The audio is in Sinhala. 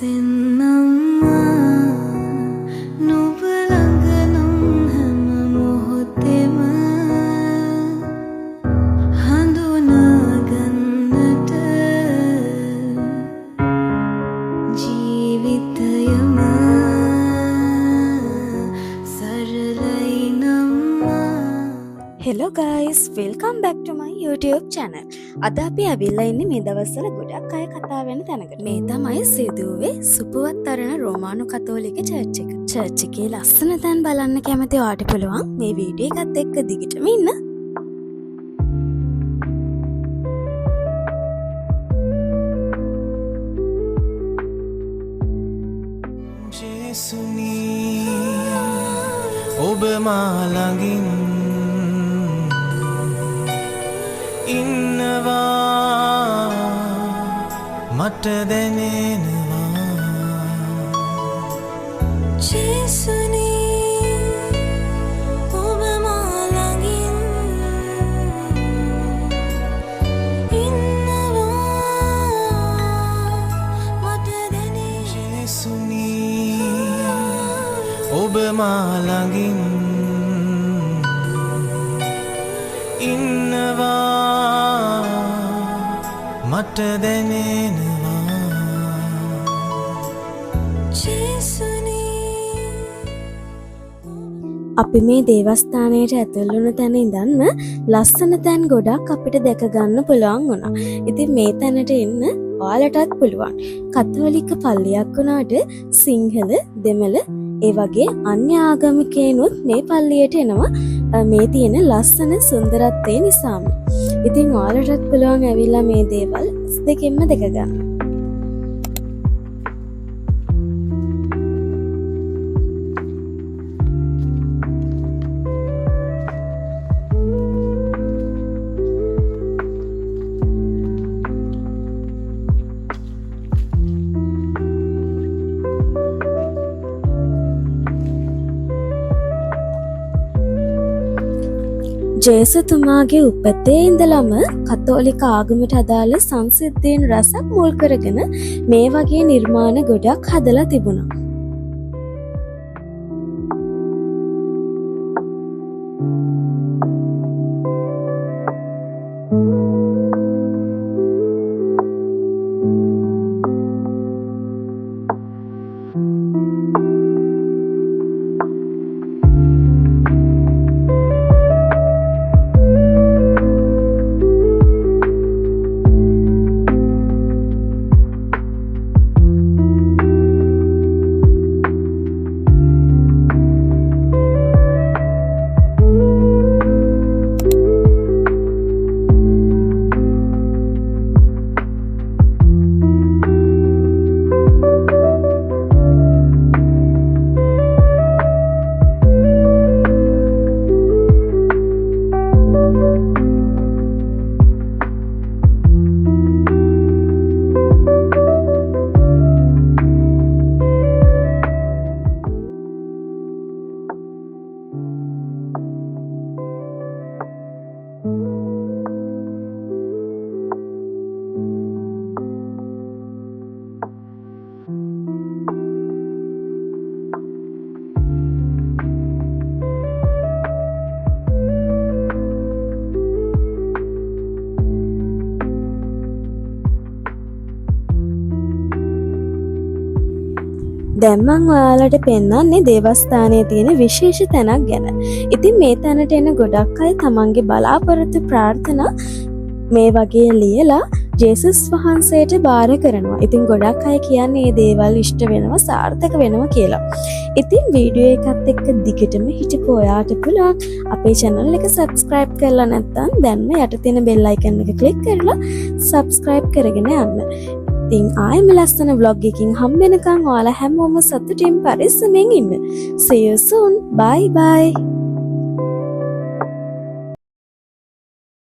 වෙසෙන්නම්මා නුඹ ළඟ නම් හැම මොහොතෙම හඳුනා ගන්නට ජීවිතයම සරලයි නම්මා. Hello guys, welcome back to my YouTube channel. අද අපි ඇවිල්ලා ඉන්නේ මේ දවස්වල ගොඩක් අය කතා වෙන තැනකට. මේ තමයි සිදුවේ සුපුවත්තරණ රෝමානු කතෝලික චර්ච් එක. චර්ච් එකේ ලස්සන තැන් බලන්න කැමති ඔයාට පුළුවන් මේ වීඩියෝ එකත් එක්ක දිගටම ඉන්න. ජේසුනි ඔබ මා ළඟින් ඉන්නවා මට දැනෙනවා. ජේසුනි ඔබ මා ළඟින් ඉන්නවා මට දැනෙනවා. ජේසුනි ඔබ මා ළඟින් ඉන්නවා මට දැනෙනවා. අපි මේ දේවස්ථානයට ඇතුල් වුණ තැන ඉඳන්ම ලස්සන තැන් ගොඩක් අපිට දැක ගන්න පුළුවන් වුණා. ඉතින් මේ තැනට එන්න ඔයාලටත් පුළුවන්. කතෝලික පල්ලියක් වුණාට සිංහල, දෙමළ ඒ වගේ අන්‍ය ආගමිකයනුත් මේ පල්ලියට එනවා මේ තියෙන ලස්සන සුන්දරත්වය නිසාම. ඉතින් ඔයාලටත් පුළුවන් ඇවිල්ලා මේ දේවල් දෙකෙන්ම දැක ගන්න. ජේසුතුමාගේ උපතේ ඉඳලම කතෝලික ආගමට අදාළ සංසිද්ධීන් රසක් මුල් කරගෙන මේ වගේ නිර්මාණ ගොඩක් හදලා තිබුණා. දැන් මම ඔයාලට පෙන්වන්නේ දේවස්ථානයේ තියෙන විශේෂ තැනක් ගැන. ඉතින් මේ තැනට එන ගොඩක් අය තමන්ගේ බලාපොරොත්තු ප්‍රාර්ථනා මේ වගේ ලියලා ජේසුස් වහන්සේට බාර කරනවා. ඉතින් ගොඩක් අය කියන්නේ මේ දේවල් ඉෂ්ට වෙනවා, සාර්ථක වෙනවා කියලා. ඉතින් වීඩියෝ එකත් එක්ක දිගටම හිටපු ඔයාට පුළුවන් අපේ channel එක subscribe කරලා නැත්නම් දැන්ම යට තියෙන bell icon එක click කරලා subscribe කරගෙන යන්න. ඉතින් ආයෙම ලස්සන vlog එකකින් හම්බෙනකන් ඔයාලා හැමෝම සතුටින් පරිස්සමෙන් ඉන්න. See you soon. Bye bye.